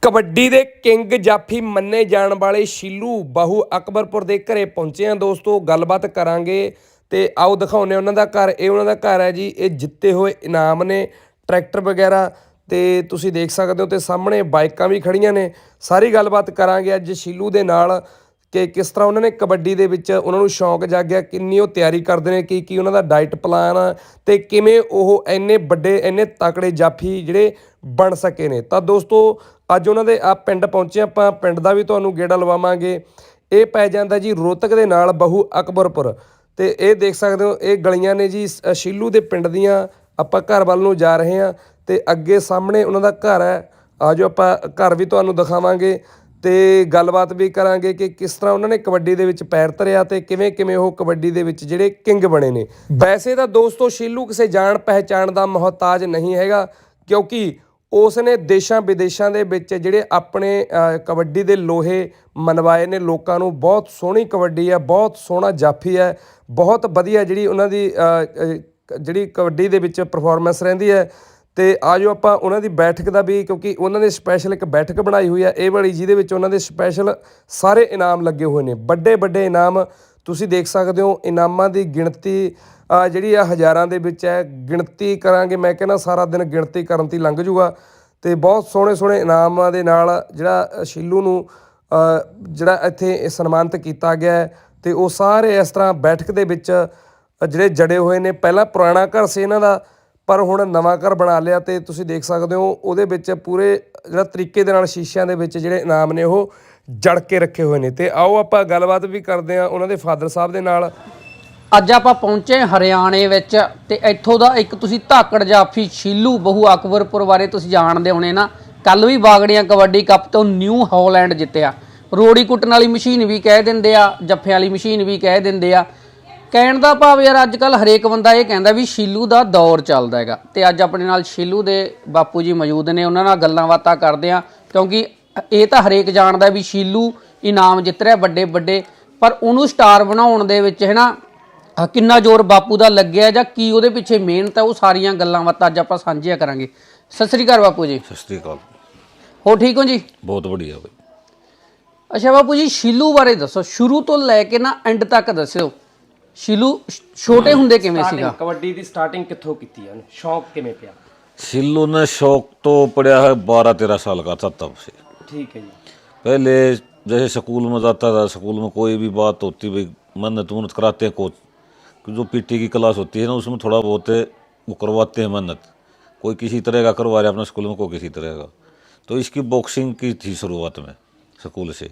ਕਬੱਡੀ ਦੇ ਕਿੰਗ ਜਾਫੀ ਮੰਨੇ ਜਾਣ ਵਾਲੇ ਸ਼ੀਲੂ ਬਾਹੂ ਅਕਬਰਪੁਰ ਦੇ ਘਰੇ ਪਹੁੰਚੇ ਆ ਦੋਸਤੋ। ਗੱਲਬਾਤ ਕਰਾਂਗੇ ਤੇ ਆਓ ਦਿਖਾਉਂਦੇ ਉਹਨਾਂ ਦਾ ਘਰ। ਇਹ ਉਹਨਾਂ ਦਾ ਘਰ ਹੈ ਜੀ। ਇਹ ਜਿੱਤੇ ਹੋਏ ਇਨਾਮ ਨੇ, ਟਰੈਕਟਰ ਵਗੈਰਾ ਤੇ ਤੁਸੀਂ ਦੇਖ ਸਕਦੇ ਹੋ ਤੇ ਸਾਹਮਣੇ ਬਾਈਕਾਂ ਵੀ ਖੜੀਆਂ ਨੇ। ਸਾਰੀ ਗੱਲਬਾਤ ਕਰਾਂਗੇ ਅੱਜ ਸ਼ੀਲੂ ਦੇ ਨਾਲ ਕਿ ਕਿਸ ਤਰ੍ਹਾਂ ਉਹਨਾਂ ਨੇ ਕਬੱਡੀ ਦੇ ਵਿੱਚ ਉਹਨਾਂ ਨੂੰ ਸ਼ੌਂਕ ਜਾਗਿਆ, ਕਿੰਨੀ ਉਹ ਤਿਆਰੀ ਕਰਦੇ ਨੇ, ਕੀ ਉਹਨਾਂ ਦਾ ਡਾਈਟ ਪਲਾਨ ਆ ਤੇ ਕਿਵੇਂ ਉਹ ਇੰਨੇ ਵੱਡੇ ਇੰਨੇ ਤਕੜੇ ਜਾਫੀ ਜਿਹੜੇ ਬਣ ਸਕੇ ਨੇ। ਤਾਂ ਦੋਸਤੋ ਅੱਜ ਉਹਨਾਂ ਦੇ ਆ ਪਿੰਡ ਪਹੁੰਚੇ ਆਪਾਂ, ਪਿੰਡ ਦਾ ਵੀ ਤੁਹਾਨੂੰ ਗੇੜਾ ਲਵਾਵਾਂਗੇ। ਇਹ ਪੈ ਜਾਂਦਾ ਜੀ ਰੋਹਤਕ ਦੇ ਨਾਲ ਬਾਹੂ ਅਕਬਰਪੁਰ ਤੇ ਇਹ ਦੇਖ ਸਕਦੇ ਹੋ ਇਹ ਗਲੀਆਂ ਨੇ ਜੀ ਸ਼ੀਲੂ ਦੇ ਪਿੰਡ ਦੀਆਂ। ਆਪਾਂ ਘਰ ਵੱਲ ਨੂੰ ਜਾ ਰਹੇ ਹਾਂ ਤੇ ਅੱਗੇ ਸਾਹਮਣੇ ਉਹਨਾਂ ਦਾ ਘਰ ਹੈ। ਆਜੋ ਆਪਾਂ ਘਰ ਵੀ ਤੁਹਾਨੂੰ ਦਿਖਾਵਾਂਗੇ ਤੇ ਗੱਲਬਾਤ ਵੀ ਕਰਾਂਗੇ ਕਿ ਕਿਸ ਤਰ੍ਹਾਂ ਉਹਨਾਂ ਨੇ ਕਬੱਡੀ ਦੇ ਵਿੱਚ ਪੈਰ ਧਰਿਆ ਤੇ ਕਿਵੇਂ ਉਹ ਕਬੱਡੀ ਦੇ ਵਿੱਚ ਜਿਹੜੇ ਕਿੰਗ ਬਣੇ ਨੇ। ਵੈਸੇ ਤਾਂ ਦੋਸਤੋ ਸ਼ੀਲੂ ਕਿਸੇ ਜਾਣ ਪਹਿਚਾਣ ਦਾ ਮੁਹਤਾਜ ਨਹੀਂ ਹੈਗਾ, ਕਿਉਂਕਿ ਉਸ ਨੇ ਦੇਸ਼ਾਂ ਵਿਦੇਸ਼ਾਂ ਦੇ ਵਿੱਚ ਜਿਹੜੇ ਆਪਣੇ ਕਬੱਡੀ ਦੇ ਲੋਹੇ ਮਨਵਾਏ ਨੇ ਲੋਕਾਂ ਨੂੰ। ਬਹੁਤ ਸੋਹਣੀ ਕਬੱਡੀ ਹੈ, ਬਹੁਤ ਸੋਹਣਾ ਜਾਫੀ ਹੈ, ਬਹੁਤ ਵਧੀਆ ਜਿਹੜੀ ਉਹਨਾਂ ਦੀ ਜਿਹੜੀ ਕਬੱਡੀ ਦੇ ਵਿੱਚ ਪਰਫਾਰਮੈਂਸ ਰਹਿੰਦੀ ਹੈ। ਤੇ ਆਜੋ ਆਪਾਂ ਉਹਨਾਂ ਦੀ ਬੈਠਕ ਦਾ ਵੀ, ਕਿਉਂਕਿ ਉਹਨਾਂ ਨੇ ਸਪੈਸ਼ਲ ਇੱਕ ਬੈਠਕ ਬਣਾਈ ਹੋਈ ਹੈ ਇਹ ਵਾਲੀ, ਜਿਹਦੇ ਵਿੱਚ ਉਹਨਾਂ ਦੇ ਸਪੈਸ਼ਲ ਸਾਰੇ ਇਨਾਮ ਲੱਗੇ ਹੋਏ ਨੇ, ਵੱਡੇ ਵੱਡੇ ਇਨਾਮ ਤੁਸੀਂ ਦੇਖ ਸਕਦੇ ਹੋ। ਇਨਾਮਾਂ ਦੀ ਗਿਣਤੀ ਜਿਹੜੀ ਆ ਹਜ਼ਾਰਾਂ ਦੇ ਵਿੱਚ ਹੈ। ਗਿਣਤੀ ਕਰਾਂਗੇ ਮੈਂ ਕਹਿੰਦਾ ਸਾਰਾ ਦਿਨ ਗਿਣਤੀ ਕਰਨ 'ਤੇ ਲੰਘ ਜੂਗਾ। ਤੇ ਬਹੁਤ ਸੋਹਣੇ ਸੋਹਣੇ ਇਨਾਮਾਂ ਦੇ ਨਾਲ ਜਿਹੜਾ ਸ਼ੀਲੂ ਨੂੰ ਜਿਹੜਾ ਇੱਥੇ ਸਨਮਾਨਿਤ ਕੀਤਾ ਗਿਆ ਹੈ। ਤੇ ਉਹ ਸਾਰੇ ਇਸ ਤਰ੍ਹਾਂ ਬੈਠਕ ਦੇ ਵਿੱਚ ਜਿਹੜੇ ਜੜੇ ਹੋਏ ਨੇ। ਪਹਿਲਾਂ ਪੁਰਾਣਾ ਘਰ ਸੀ ਇਹਨਾਂ ਦਾ, ਪਰ ਹੁਣ ਨਵਾਂ ਘਰ ਬਣਾ ਲਿਆ ਤੇ ਤੁਸੀਂ ਦੇਖ ਸਕਦੇ ਹੋ ਉਹਦੇ ਵਿੱਚ ਪੂਰੇ ਜਿਹੜਾ ਤਰੀਕੇ ਦੇ ਨਾਲ ਸ਼ੀਸ਼ਿਆਂ ਦੇ ਵਿੱਚ ਜਿਹੜੇ ਇਨਾਮ ਨੇ ਉਹ ਜੜ ਕੇ ਰੱਖੇ ਹੋਏ ਨੇ। ਤੇ ਆਓ ਆਪਾਂ ਗੱਲਬਾਤ ਵੀ ਕਰਦੇ ਹਾਂ ਉਹਨਾਂ ਦੇ ਫਾਦਰ ਸਾਹਿਬ ਦੇ ਨਾਲ। ਅੱਜ ਆਪਾਂ ਪਹੁੰਚੇ ਹਰਿਆਣੇ ਵਿੱਚ ਤੇ ਇੱਥੋਂ ਦਾ ਇੱਕ ਤੁਸੀਂ ਧਾਕੜ ਜਾਫੀ ਸ਼ੀਲੂ ਬਾਹੂ ਅਕਬਰਪੁਰ ਬਾਰੇ ਤੁਸੀਂ ਜਾਣਦੇ ਹੋਣੇ ਨਾ। ਕੱਲ ਵੀ ਬਾਗੜੀਆਂ ਕਬੱਡੀ ਕੱਪ ਤੋਂ ਨਿਊ ਹਾਲੈਂਡ ਜਿੱਤਿਆ। ਰੋੜੀ ਕੁੱਟਣ ਵਾਲੀ ਮਸ਼ੀਨ ਵੀ ਕਹਿ ਦਿੰਦੇ ਆ, ਜੱਫਿਆਂ ਵਾਲੀ ਮਸ਼ੀਨ ਵੀ ਕਹਿ ਦਿੰਦੇ ਆ। ਕਹਿਣ ਦਾ ਭਾਵ ਯਾਰ ਅੱਜ ਕੱਲ੍ਹ ਹਰੇਕ ਬੰਦਾ ਇਹ ਕਹਿੰਦਾ ਵੀ ਸ਼ੀਲੂ ਦਾ ਦੌਰ ਚੱਲਦਾ ਹੈਗਾ। ਤੇ ਅੱਜ ਆਪਣੇ ਨਾਲ ਸ਼ੀਲੂ ਦੇ ਬਾਪੂ ਜੀ ਮੌਜੂਦ ਨੇ, ਉਹਨਾਂ ਨਾਲ ਗੱਲਾਂ ਬਾਤਾਂ ਕਰਦੇ ਆ। ਕਿਉਂਕਿ ਇਹ ਤਾਂ ਹਰੇਕ ਜਾਣਦਾ ਵੀ ਸ਼ੀਲੂ ਇਨਾਮ ਜਿੱਤ ਰਿਹਾ ਵੱਡੇ ਵੱਡੇ, ਪਰ ਉਹਨੂੰ ਸਟਾਰ ਬਣਾਉਣ ਦੇ ਵਿੱਚ ਹੈ ਨਾ ਕਿੰਨਾ ਜ਼ੋਰ ਬਾਪੂ ਦਾ ਲੱਗਿਆ ਜਾਂ ਕੀ ਉਹਦੇ ਪਿੱਛੇ ਮਿਹਨਤ ਹੈ, ਉਹ ਸਾਰੀਆਂ ਗੱਲਾਂ ਬਾਤਾਂ ਅੱਜ ਆਪਾਂ ਸਾਂਝੀਆਂ ਕਰਾਂਗੇ। ਸਤਿ ਸ੍ਰੀ ਅਕਾਲ ਬਾਪੂ ਜੀ। ਸਤਿ ਸ੍ਰੀ ਅਕਾਲ। ਹੋ ਠੀਕ ਹੋ ਜੀ? ਬਹੁਤ ਵਧੀਆ ਬਈ। ਅੱਛਾ ਬਾਪੂ ਜੀ, ਸ਼ੀਲੂ ਬਾਰੇ ਦੱਸੋ, ਸ਼ੁਰੂ ਤੋਂ ਲੈ ਕੇ ਨਾ ਐਂਡ ਤੱਕ ਦੱਸਿਓ। ਸ਼ੀਲੂ ਛੋਟੇ ਹੁੰਦੇ ਕਿਵੇਂ ਸੀਗਾ? ਕਬੱਡੀ ਦੀ ਸਟਾਰਟਿੰਗ ਕਿੱਥੋਂ ਕੀਤੀ ਹੈ, ਸ਼ੌਕ ਕਿਵੇਂ ਪਿਆ? शिल्लू ने शौक तो पड़ा है 12-13 साल का था तब से। ठीक है जी। पहले जैसे स्कूल में जाता था, स्कूल में कोई भी बात होती भाई मेहनत मेहनत कराते हैं कोच, जो पीटी की क्लास होती है ना उसमें थोड़ा बहुत वो करवाते हैं मेहनत। कोई किसी तरह का करवा रहा है अपने स्कूल में, कोई किसी तरह का। तो इसकी बॉक्सिंग की थी शुरुआत में स्कूल से,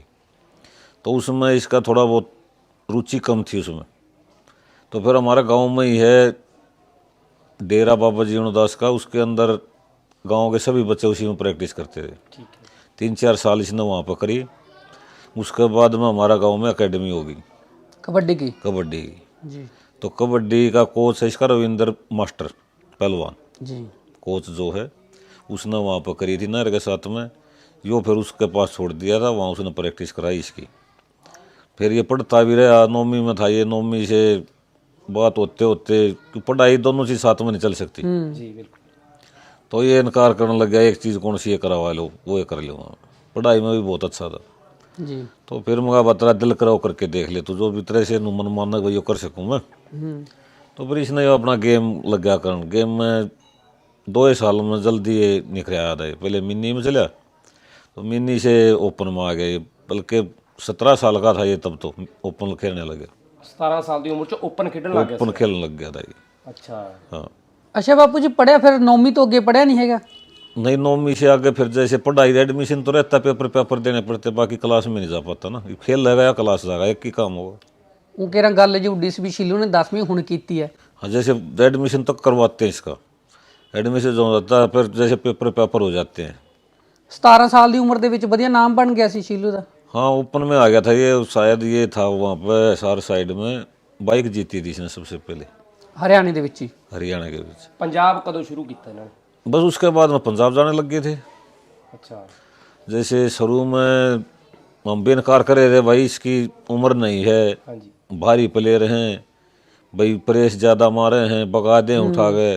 तो उसमें इसका थोड़ा बहुत रुचि कम थी उसमें। तो फिर हमारे गांव में ही है डेरा बाबा जीवन दास का, उसके अंदर गांव के सभी बच्चे उसी में प्रैक्टिस करते थे। 3-4 साल इसने वहाँ पर करी। उसके बाद में हमारा गांव में एकेडमी होगी कबड्डी की जी। तो कबड्डी का कोच है इसका रविंद्र मास्टर पहलवान जी। कोच जो है उसने वहाँ पर करी थी नहर के साथ में। यो फिर उसके पास छोड़ दिया था, वहाँ उसने प्रैक्टिस कराई इसकी। फिर ये पढ़ता भी रहा, 9वीं में था ये, 9वीं से बात होते होते पढ़ाई दोनों चीज़ साथ में नहीं चल सकती जी बिल्कुल। तो ये इनकार करने लग गया, एक चीज़ कौन सी ये करवा लो वो ये कर लो। पढ़ाई में भी बहुत अच्छा था जी। तो फिर मुझे बता दिल कराओ करके देख ले, तो जो भी तरह से मन मानना वही कर सकूँ मैं। तो फिर इसने अपना गेम लग गया करन। गेम में 2 साल में जल्दी ये निखर आया था। पहले मिनी में चला, तो मिनी से ओपन में आ गए, बल्कि 17 साल का था ये तब तो ओपन खेलने लगे। 17 साल की उम्र च ओपन खेलने लग गया। ओपन खेलने लग गया था ये। अच्छा हाँ। ਅੱਛਾ ਬਾਪੂ ਜੀ, ਪੜਿਆ ਫਿਰ 9ਵੀਂ ਤੋਂ ਅੱਗੇ ਪੜਿਆ ਨਹੀਂ ਹੈਗਾ? नहीं 9वीं से आगे फिर जैसे पढ़ाई एडमिशन तो रहता, पेपर देने पड़ते, बाकी क्लास में नहीं जा पाता ना। खेल लगा या क्लास जाएगा, एक ही काम होगा। ਉਹ ਕਿਹੜਾ ਗੱਲ ਜੀ ਉੱਡੀ ਸੀ ਵੀ ਸ਼ੀਲੂ ਨੇ 10ਵੀਂ ਹੁਣ ਕੀਤੀ ਹੈ। हाँ जैसे एडमिशन तक करवाते हैं इसका, एडमिशन जो होता है फिर जैसे पेपर हो जाते हैं। 17 ਸਾਲ ਦੀ ਉਮਰ ਦੇ ਵਿੱਚ ਵਧੀਆ ਨਾਮ ਬਣ ਗਿਆ ਸੀ ਸ਼ੀਲੂ ਦਾ। हाँ ओपन में आ गया था ये, शायद ये था वहाँ पे सार साइड में बाइक जीती थी इसने सबसे पहले ਹਰਿਆਣੇ ਦੇ ਵਿੱਚ ਹੀ। हरियाणा के बीच। पंजाब कदों शुरू किया इन्होंने? बस उसके बाद में पंजाब जाने लग गए थे। अच्छा। जैसे शुरू में हम भी इनकार करे थे, भाई इसकी उम्र नहीं है, हाँ जी। भारी प्लेयर हैं, भाई प्रेस ज़्यादा मारे हैं, भगा दें उठा गए,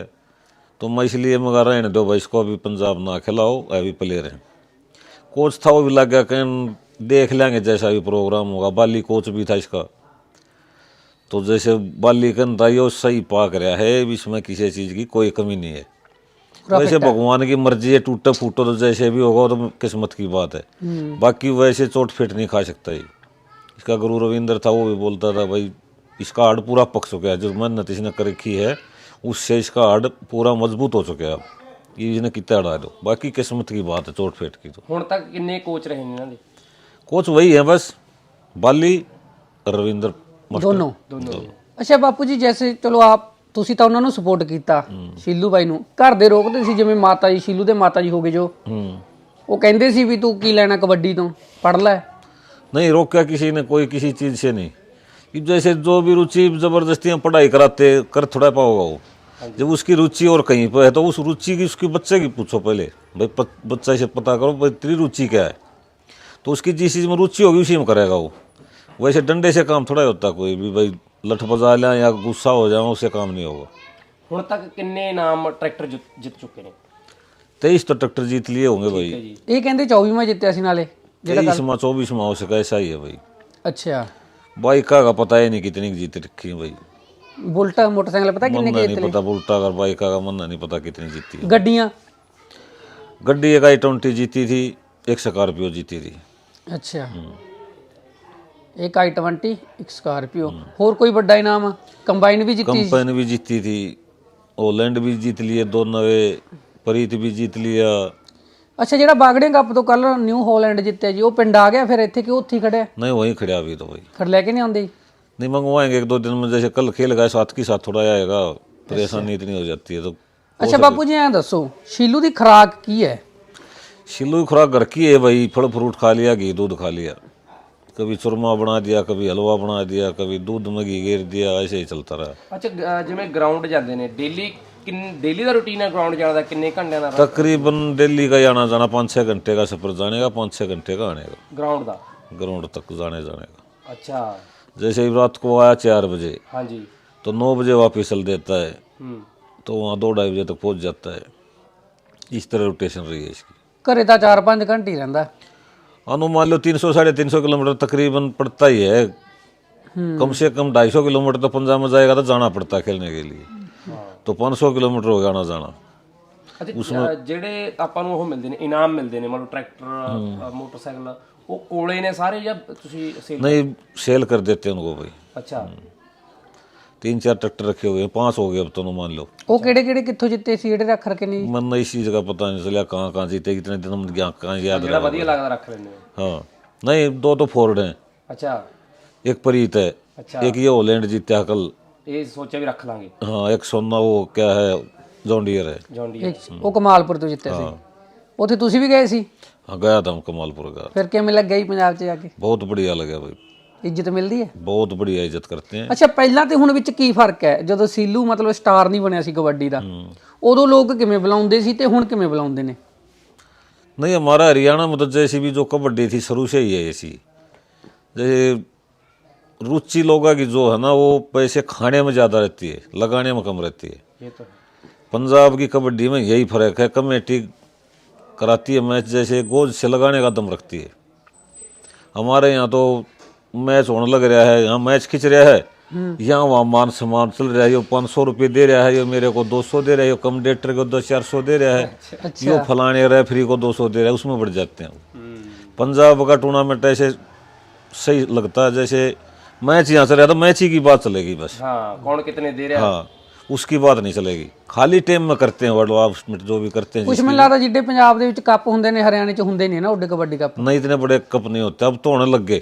तो मैं इसलिए मगा रहने दो भाई, इसको अभी पंजाब ना खिलाओ, अभी प्लेयर हैं। कोच था वो भी लग गया कहीं देख लेंगे जैसा भी प्रोग्राम होगा। बाली कोच भी था इसका, तो जैसे बाली कन था ये सही पाक रहा है, इसमें किसी चीज़ की कोई कमी नहीं है। वैसे भगवान की मर्जी है, टूटे फूटो तो जैसे भी होगा तो किस्मत की बात है। बाकी वैसे चोट फिट नहीं खा सकता ही। इसका गुरु रविंद्र था वो भी बोलता था भाई इसका हार्ड पूरा पक चुका है, जो मेहनत इसने कर रखी है उससे इसका हार्ड पूरा मजबूत हो चुका है। ये इसने कितना हड़ा दो, बाकी किस्मत की बात है चोट फेट की। तो ਹੁਣ ਤੱਕ ਕਿੰਨੇ ਕੋਚ ਰਹੇ ਨੇ ਇਹਨਾਂ ਦੇ? कोच वही है बस, बाली रविंद्र ਦੋਨੋਂ। ਅੱਛਾ ਬਾਪੂ ਜੀ, ਜੈਸੇ ਚਲੋ ਆਪ ਤੁਸੀਂ ਤਾਂ ਉਹਨਾਂ ਨੂੰ ਸਪੋਰਟ ਕੀਤਾ, ਸ਼ੀਲੂ ਬਾਈ ਨੂੰ। ਘਰ ਦੇ ਰੋਕਦੇ ਸੀ, ਜਿਵੇਂ ਮਾਤਾ ਜੀ ਸ਼ੀਲੂ ਦੇ ਮਾਤਾ ਜੀ ਹੋ ਗਏ ਜੋ, ਉਹ ਕਹਿੰਦੇ ਸੀ ਵੀ ਤੂੰ ਕੀ ਲੈਣਾ ਕਬੱਡੀ ਤੋਂ, ਪੜ ਲੈ। नहीं रोका किसी ने, कोई किसी चीज़ से नहीं। कि जैसे जो भी रुचि जबरदस्ती पढ़ाई कराते कर थोड़ा पाओगा वो, जब उसकी रुचि और कहीं पर है तो उस रुचि की उसके बच्चे की पूछो पहले, भाई बच्चा से पता करो भाई तेरी रुचि क्या है, तो उसकी जिस चीज़ में रुचि होगी उसी में करेगा वो। वैसे डंडे से काम थोड़ा होता कोई भी, भाई लठ बजा लें या गुस्सा हो जाए उससे काम नहीं होगा। ਹੁਣ ਤੱਕ ਕਿੰਨੇ ਇਨਾਮ ਟਰੈਕਟਰ ਜਿੱਤ ਚੁੱਕੇ ਨੇ? 23 तो ट्रैक्टर जीत लिए होंगे भाई। ਇਹ ਕਹਿੰਦੇ 24ਵਾਂ ਜਿੱਤਿਆ ਸੀ नाले। 23वां 24वां हो सका, ऐसा ही है भाई। अच्छा, बाइका का पता ही नहीं कितनी की जीत रखी है भाई। बुलेट मोटरसाइकिल पता कितने मन्ना के नहीं पता, बुल्टा का बाइका का मन्ना नहीं पता कितनी जीती है। गड्डियां? गड्डी एक i20 जीती थी, एक स्कॉर्पियो जीती थी। अच्छा, एक i20, एक स्कॉर्पियो। और कोई बड़ा इनाम? कंबाइन भी जीती? कंपनी भी जीती थी, ओलैंड भी जीत लिए, दो नवे प्रीत भी जीत लिया। ਅੱਛਾ, ਜਿਹੜਾ ਬਾਗੜੀਆਂ ਕੱਪ ਤੋਂ ਕੱਲ ਨਿਊ ਹਾਲੈਂਡ ਜਿੱਤਿਆ ਜੀ, ਉਹ ਪਿੰਡ ਆ ਗਿਆ ਫਿਰ ਇੱਥੇ ਕਿ ਉੱਥੇ ਹੀ ਖੜਿਆ? नहीं वहीं खड़ा अभी तो भाई, ਫਿਰ ਲੈ ਕੇ ਨਹੀਂ ਆਉਂਦੇ? नहीं मंगवाएंगे एक दो दिन में, जैसे कल खेल गए साथ की साथ थोड़ा आएगा, परेशानी इतनी हो जाती है तो। ਅੱਛਾ ਬਾਪੂ ਜੀ, ਐਂ ਦੱਸੋ ਸ਼ੀਲੂ ਦੀ ਖੁਰਾਕ ਕੀ ਹੈ? शिल्लू की खुराक घर की है भाई, फल फ्रूट खा लिया, घी दूध खा लिया, कभी चूरमा बना दिया, कभी हलवा बना दिया, कभी दूध में घी घेर दिया, ऐसे ही चलता रहा। ਅੱਛਾ, ਜਿਵੇਂ ਗਰਾਊਂਡ ਜਾਂਦੇ ਨੇ डेली ਦਾ ਰੂਟੀਨ ਹੈ ग्राउंड ਜਾਣ ਦਾ? ਕਿੰਨੇ ਘੰਟਿਆਂ ਦਾ तकरीबन डेली का आना जाना 5-6 घंटे का सफर जाने का, 5-6 घंटे का आने का ग्राउंड ਦਾ? ग्राउंड तक जाने का। अच्छा, जैसे ही रात को आया 4 बजे हाँ जी, तो 9 बजे वापस चल देता है, तो वहाँ 2-2.5 बजे तक पहुँच जाता है। इस तरह रोटेशन रही है इसकी। ਘਰੇ ਤਾਂ 4-5 घंटे ही रहता। अनुमान लो 300-350 किलोमीटर तकरीबन पड़ता ही है, कम से कम 250 किलोमीटर तो पंजाब में जाएगा तो जाना पड़ता है खेलने के लिए, तो 500 किलोमीटर हो गया आना जाना। ਅੱਛਾ, ਜਿਹੜੇ ਆਪਾਂ ਨੂੰ ਉਹ ਮਿਲਦੇ ਨੇ ਇਨਾਮ ਮਿਲਦੇ ਨੇ, ਮਤਲਬ ਟਰੈਕਟਰ ਮੋਟਰਸਾਈਕਲ, ਉਹ ਕੋਲੇ ਨੇ ਸਾਰੇ ਜਾਂ ਤੁਸੀਂ ਸੇਲ? नहीं सेल कर देते हैं उनको भाई। ਅੱਛਾ, 3-4 ट्रैक्टर रखे हुए हैं, 5 हो गए अब तो मान लो। ਉਹ ਕਿਹੜੇ ਕਿਹੜੇ ਕਿੱਥੋਂ ਜਿੱਤੇ ਸੀ ਜਿਹੜੇ ਰੱਖ ਰखे ਨੇ? मन इस चीज़ का पता नहीं चला कहाँ कहाँ जीते, कितने दिन हम कहाँ याद ਜਿਹੜਾ रहा। ਵਧੀਆ ਲੱਗਦਾ ਰੱਖ ਲੈਂਦੇ ਹੋ? हाँ नहीं, 2 तो फोर्ड हैं, ਅੱਛਾ एक प्रीत है, अच्छा, एक ये होलैंड जीता कल। ਇਹ ਸੋਚਿਆ ਵੀ ਰੱਖ ਲਾਂਗੇ। हाँ, एक सोना वो क्या है जॉन डियर है। John Deere? ਉਹ ਕਮਾਲਪੁਰ ਤੋਂ ਜਿੱਤਿਆ ਸੀ। ਉੱਥੇ ਤੁਸੀਂ ਵੀ ਗਏ ਸੀ? हाँ गया था हम कमालपुर का, ਫਿਰ ਕਿਵੇਂ ਲੱਗਿਆ ਜੀ ਪੰਜਾਬ 'ਚ ਜਾ ਕੇ? बहुत बढ़िया लगा भाई, ਇੱਜ਼ਤ ਮਿਲਦੀ ਹੈ? बहुत बढ़िया इज्जत करते हैं। ਅੱਛਾ, ਪਹਿਲਾਂ ਤੇ ਹੁਣ ਵਿੱਚ ਕੀ ਫਰਕ ਹੈ? ਜਦੋਂ ਸੀਲੂ ਮਤਲਬ ਸਟਾਰ ਨਹੀਂ ਬਣਿਆ ਸੀ ਕਬੱਡੀ ਦਾ, ਉਦੋਂ ਲੋਕ ਕਿਵੇਂ ਬੁਲਾਉਂਦੇ ਸੀ ਤੇ ਹੁਣ ਕਿਵੇਂ ਬੁਲਾਉਂਦੇ ਨੇ? नहीं, हमारा हरियाणा में तो जैसी भी जो कबड्डी थी शुरू से ही है ऐसी, जैसे रुचि लोगों की जो है ना वो पैसे खाने में ज़्यादा रहती है, लगाने में कम रहती है। ਇਹ ਤਾਂ ਹੈ। पंजाब की कबड्डी में यही फर्क है, कमेटी कराती है मैच जैसे गोद से लगाने का दम रखती है। हमारे यहाँ तो मैच होने लग रहा है, यहाँ मैच खिंच रहा है, यहाँ वहाँ मान सम्मान चल रहा है, ये 500 रुपये दे रहा है, ये मेरे को 200 दे रहा है, ये कमेंडेटर को 200-400 दे रहा है, यो फलाने रेफरी को 200 दे रहा है, उसमें बढ़ जाते हैं। पंजाब का टूर्नामेंट ऐसे सही लगता है, जैसे मैच यहाँ से रहा तो मैच ही की बात चलेगी बस। हाँ, कौन कितने दे रहा है? हाँ, उसकी बात नहीं चलेगी, खाली टाइम में करते हैं वर्ल्ड वार में जो भी करते हैं। ਕੁਛ ਮੈਨੂੰ ਲੱਗਦਾ ਜਿੱਡੇ ਪੰਜਾਬ ਦੇ ਵਿੱਚ ਕੱਪ ਹੁੰਦੇ ਨੇ ਹਰਿਆਣੇ 'ਚ ਹੁੰਦੇ ਨਹੀਂ ਨਾ ਉੱਡੇ ਕਬੱਡੀ ਕੱਪ? नहीं, इतने बड़े कप नहीं होते, अब तो होने लग गए।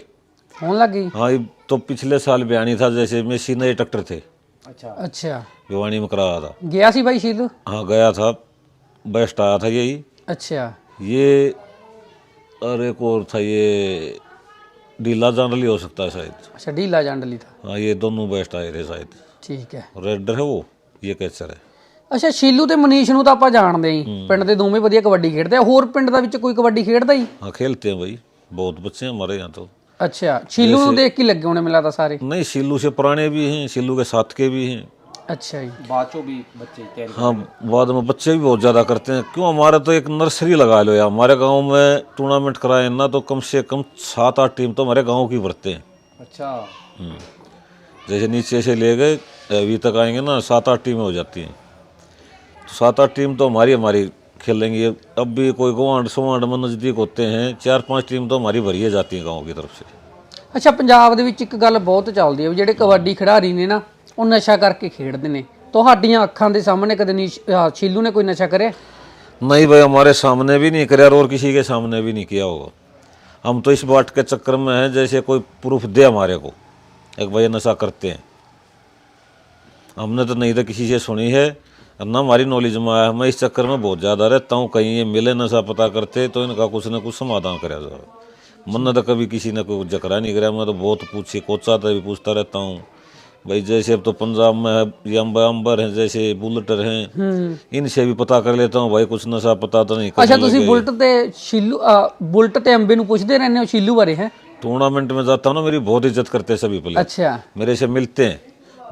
ਹੋਣ ਲੱਗ ਗਈ? हाँ, ये तो पिछले साल बयानी था, जैसे मेसी नए ट्रैक्टर थे, अच्छा, ਅੱਛਾ, भिवानी में कराया था। ਗਿਆ ਸੀ ਬਾਈ ਸ਼ੀਲੂ? हाँ गया था, बेस्ट आया था यही। ਅੱਛਾ, ये और एक और था, ये ढीला जानली हो सकता है शायद। ਅੱਛਾ ਢੀਲਾ ਜੰਡਲੀ था। हाँ, ये दोनों बेस्ट आए थे शायद। ਠੀਕ ਹੈ। रेडर है वो, ये कैचर है। ਅੱਛਾ, ਸ਼ੀਲੂ ਤੇ ਮਨੀਸ਼ ਨੂੰ ਤਾਂ ਆਪਾਂ ਜਾਣਦੇ ਹੀ, ਪਿੰਡ ਦੇ ਦੋਵੇਂ ਵਧੀਆ ਕਬੱਡੀ ਖੇਡਦੇ ਆ। ਹੋਰ ਪਿੰਡ ਦਾ ਵਿੱਚ ਕੋਈ ਕਬੱਡੀ ਖੇਡਦਾ ਹੀ? हाँ खेलते हैं भाई, बहुत बच्चे हैं हमारे यहाँ तो। ਅੱਛਾ, ਸ਼ੀਲੂ ਨੂੰ ਦੇਖ ਕੇ ਲੱਗੇ ਹੋਣੇ ਮੈਨੂੰ ਲੱਗਦਾ ਸਾਰੇ। नहीं, शिल्लू से पुराने भी हैं, शिल्लू के साथ के भी हैं। अच्छा जी। बाचो भी बच्चे तैयारी हाँ, बाद में बच्चे भी बहुत ज़्यादा करते हैं। क्यों, हमारे तो एक नर्सरी लगा लो यार, हमारे गांव में टूर्नामेंट कराए ना तो कम से कम 7-8 टीम तो हमारे गांव की भरते हैं। अच्छा। जैसे नीचे से ले गए अभी तक आएंगे ना, 7-8 टीमें हो जाती हैं। तो 7-8 टीम तो हमारी हमारी खेलेंगी। अब भी कोई गवांड सवांड में नज़दीक होते हैं, 4-5 टीम तो हमारी भरी है जाती हैं गाँव की तरफ से। ਅੱਛਾ, ਪੰਜਾਬ ਦੇ ਵਿੱਚ ਇੱਕ ਗੱਲ ਬਹੁਤ ਚੱਲਦੀ ਹੈ ਵੀ ਜਿਹੜੇ ਕਬੱਡੀ ਖਿਡਾਰੀ ਨੇ ਨਾ ਉਹ ਨਸ਼ਾ ਕਰਕੇ ਖੇਡਦੇ ਨੇ। ਤੁਹਾਡੀਆਂ ਅੱਖਾਂ ਦੇ ਸਾਹਮਣੇ ਕਦੇ ਨਹੀਂ ਸ਼ੀਲੂ ਨੇ ਕੋਈ ਨਸ਼ਾ ਕਰਿਆ? नहीं भाई, हमारे सामने भी नहीं कराया और किसी के सामने भी नहीं किया होगा। हम तो इस बात के चक्कर में हैं जैसे कोई प्रूफ दे हमारे को एक भाई नशा करते हैं। हमने तो नहीं तो किसी से सुनी है ना हमारी नॉलेज में आया। मैं इस चक्कर में बहुत ज़्यादा रहता हूँ, कहीं ये मिले नशा पता करते तो इनका कुछ ना कुछ समाधान करा जाए। मन तो कभी किसी ने कोई जकरा नहीं कराया। मैं तो बहुत पूछी कोचा था भी पूछता रहता हूँ भाई, जैसे अब तो पंजाब में है ये अंबर हैं, जैसे बुलेटर हैं, इनसे भी पता कर लेता हूँ भाई कुछ नशा पता तो नहीं। ਅੱਛਾ, ਤੁਸੀਂ ਬੁਲਟ ਤੇ ਸ਼ੀਲੂ ਬੁਲਟ ਤੇ ਅੰਬੇ ਨੂੰ ਪੁੱਛਦੇ ਰਹਿੰਦੇ ਹੋ ਸ਼ੀਲੂ ਬਾਰੇ? ਹੈ टूर्नामेंट में जाता हूँ ना, मेरी बहुत इज्जत करते हैं सभी प्लेयर। ਅੱਛਾ। मेरे से मिलते हैं,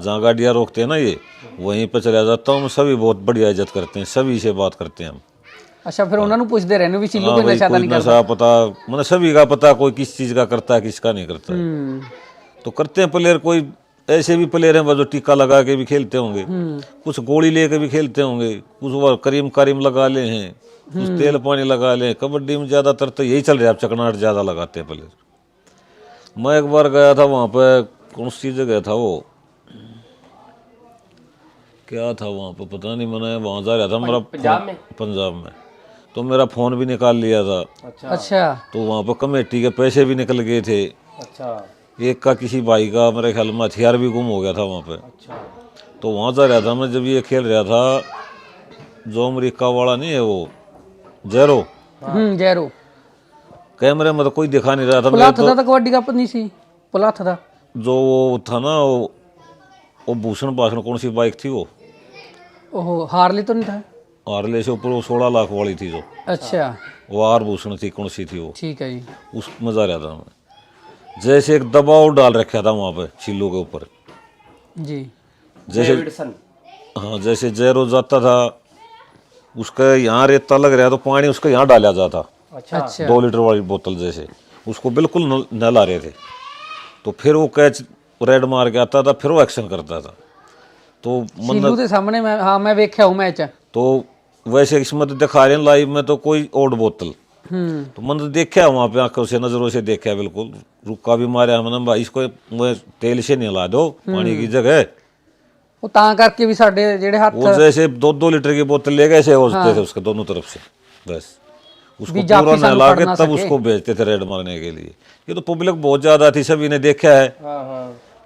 जहाँ गाड़ियाँ रोकते हैं ना ये, वहीं पर चला जाता हूँ। सभी बहुत बढ़िया इज्जत करते हैं, सभी से बात करते हैं हम। ਅੱਛਾ, ਫਿਰ ਉਹਨਾਂ ਨੂੰ ਪੁੱਛਦੇ ਰਹਿੰਦੇ ਹੋ ਵੀ ਸ਼ੀਲੂ हाँ ਕੋਈ भाई, ਨਸ਼ਾ ਤਾਂ कोई ਨਹੀਂ करता? नशा पता, मतलब सभी का पता, कोई किस चीज़ का करता है किसका नहीं करता है। तो करते हैं प्लेयर। कोई ऐसे भी प्लेयर हैं जो टीका लगा के भी खेलते होंगे, कुछ गोली लेके भी खेलते होंगे, कुछ वो करीम लगा ले हैं, कुछ तेल पानी लगा ले। कबड्डी में ज़्यादातर तो यही चल रहा है, अब चकनाट ज़्यादा लगाते हैं प्लेयर। मैं एक बार गया था वहाँ पे, कौन सी जगह था वो, क्या था वहाँ पे पता नहीं, मैंने वहाँ जा रहा था मेरा पंजाब में तो मेरा फ़ोन भी निकाल लिया था। अच्छा। तो वहाँ पर कमेटी के पैसे भी निकल गए थे। अच्छा। एक का किसी भाई का मेरे ख्याल में हथियार भी गुम हो गया था वहाँ पे। अच्छा। तो वहाँ जा रहा था मैं, जब ये खेल रहा था, जो अमरीका वाला नहीं है वो जैरो, ਜੈਰੋ कैमरे में तो कोई दिखा नहीं रहा था। मेरे ਪੁਲਾਥ ਦਾ ਤਾਂ ਕਬੱਡੀ ਕੱਪ नहीं सी ਪੁਲਾਥ ਦਾ? जो वो था ना वो भूषण भाषण कौन सी बाइक थी वो, ਉਹ ਹਾਰਲੀ तो नहीं था? हार्ले से ऊपर वो 16 लाख वाली थी जो, अच्छा, वो आर भूषण थी, कौन सी थी वो, ठीक है जी। उसमें जा रहा था मैं। जैसे एक दबाव डाल रखा था वहाँ पे छिल्लू के ऊपर, जी। जैसे हाँ, जैसे जैरो जाता था उसका यहाँ रेता लग रहा तो पानी उसका यहाँ डाला जाता। अच्छा। 2 लीटर वाली बोतल जैसे, उसको बिल्कुल न ला रहे थे। तो फिर वो कैच रेड मार के आता था, फिर वो एक्शन करता था। तो ਸ਼ੀਲੂ ਦੇ ਸਾਹਮਣੇ मैं हाँ मैं वेख्या हूँ मैच। तो वैसे इसमें तो दिखा रहे हैं लाइव में तो कोई और बोतल, तो मैंने तो देखा वहाँ पे, आंखों से नजरों से देखा बिल्कुल। रुका भी मारा मैंने, भाई इसको तेल से नहीं ला दो, पानी की जगह। ਉਹ ਤਾਂ ਕਰਕੇ ਵੀ ਸਾਡੇ ਜਿਹੜੇ ਹੱਥ वो जैसे 2-2 लीटर की बोतल ले गए ऐसे होते थे उसके दोनों तरफ से, बस उसको पूरा नहला के तब उसको भेजते थे रेड मारने के लिए। ये तो पब्लिक बहुत ज्यादा थी, सभी ने देखा है।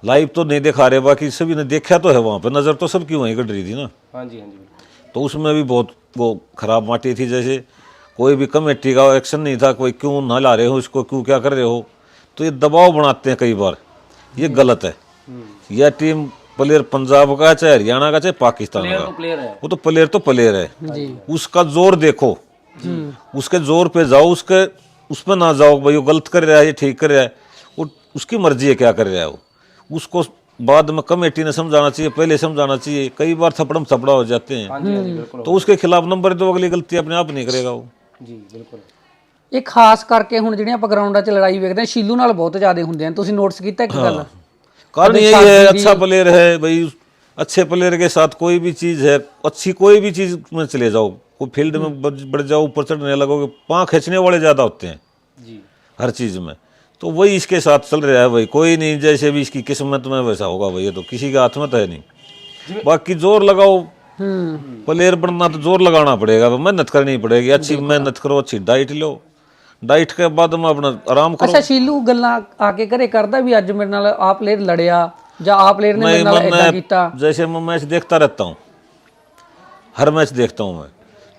लाइव तो नहीं दिखा रहे, बाकी सभी ने देखा तो है वहाँ पे, नजर तो सबकी वहीं कट रही थी ना। हाँ जी, हाँ जी। तो उसमें भी बहुत वो खराब माटी थी। जैसे कोई भी कमेटी का एक्शन नहीं था, कोई क्यों ना ला रहे हो इसको, क्यों क्या कर रहे हो, तो ये दबाव बनाते हैं कई बार, ये गलत है। यह टीम प्लेयर पंजाब का चाहे हरियाणा का चाहे पाकिस्तान का, वो तो प्लेयर है। उसका जोर देखो, उसके जोर पे जाओ, उस पर ना जाओ भाई वो गलत कर रहा है ये ठीक कर रहा है, वो उसकी मर्जी है क्या कर रहा है वो। उसको बाद में कमेटी ने समझाना चाहिए, पहले समझाना चाहिए। कई बार थपड़म थपड़ा हो जाते हैं तो उसके खिलाफ नंबर तो अगली गलती अपने आप नहीं करेगा वो। ਜੀ ਬਿਲਕੁਲ। ਇਹ ਖਾਸ ਕਰਕੇ ਹੁਣ ਜਿਹੜੀਆਂ ਆਪਾਂ ਗਰਾਊਂਡਾਂ 'ਚ ਲੜਾਈ ਵੇਖਦੇ ਹਾਂ ਸ਼ੀਲੂ ਨਾਲ ਬਹੁਤ ਜ਼ਿਆਦਾ ਹੁੰਦੇ ਹਨ। ਤੁਸੀਂ ਨੋਟਿਸ ਕੀਤਾ ਇੱਕ ਗੱਲ? कारण यही है, अच्छा प्लेयर है भाई, अच्छे प्लेयर के साथ कोई भी चीज़ है, अच्छी कोई भी चीज़ में चले जाओ, कोई फील्ड में बढ़ जाओ, ऊपर चढ़ने लगोगे, पाँव खींचने वाले ज़्यादा होते हैं जी हर चीज़ में। तो वही इसके साथ चल रहा है भाई, कोई नहीं जैसे भी इसकी किस्मत में वैसा होगा भाई, ये तो किसी के हाथ में तो है नहीं। बाकी जोर लगाओ, प्लेयर बनना तो जोर लगाना पड़ेगा, मेहनत करनी पड़ेगी, अच्छी मेहनत करो, अच्छी डाइट लो, डाइट के बाद में अपना आराम करो। ਅੱਛਾ, ਸ਼ੀਲੂ ਗੱਲਾਂ ਆ ਕੇ ਘਰੇ ਕਰਦਾ ਵੀ ਅੱਜ ਮੇਰੇ ਨਾਲ ਆ ਪਲੇਅਰ ਲੜਿਆ ਜਾਂ ਆ ਪਲੇਅਰ ने ਮੇਰੇ ਨਾਲ ਇਦਾਂ ਕੀਤਾ? जैसे मैं मैच देखता रहता हूँ, हर मैच देखता हूँ मैं,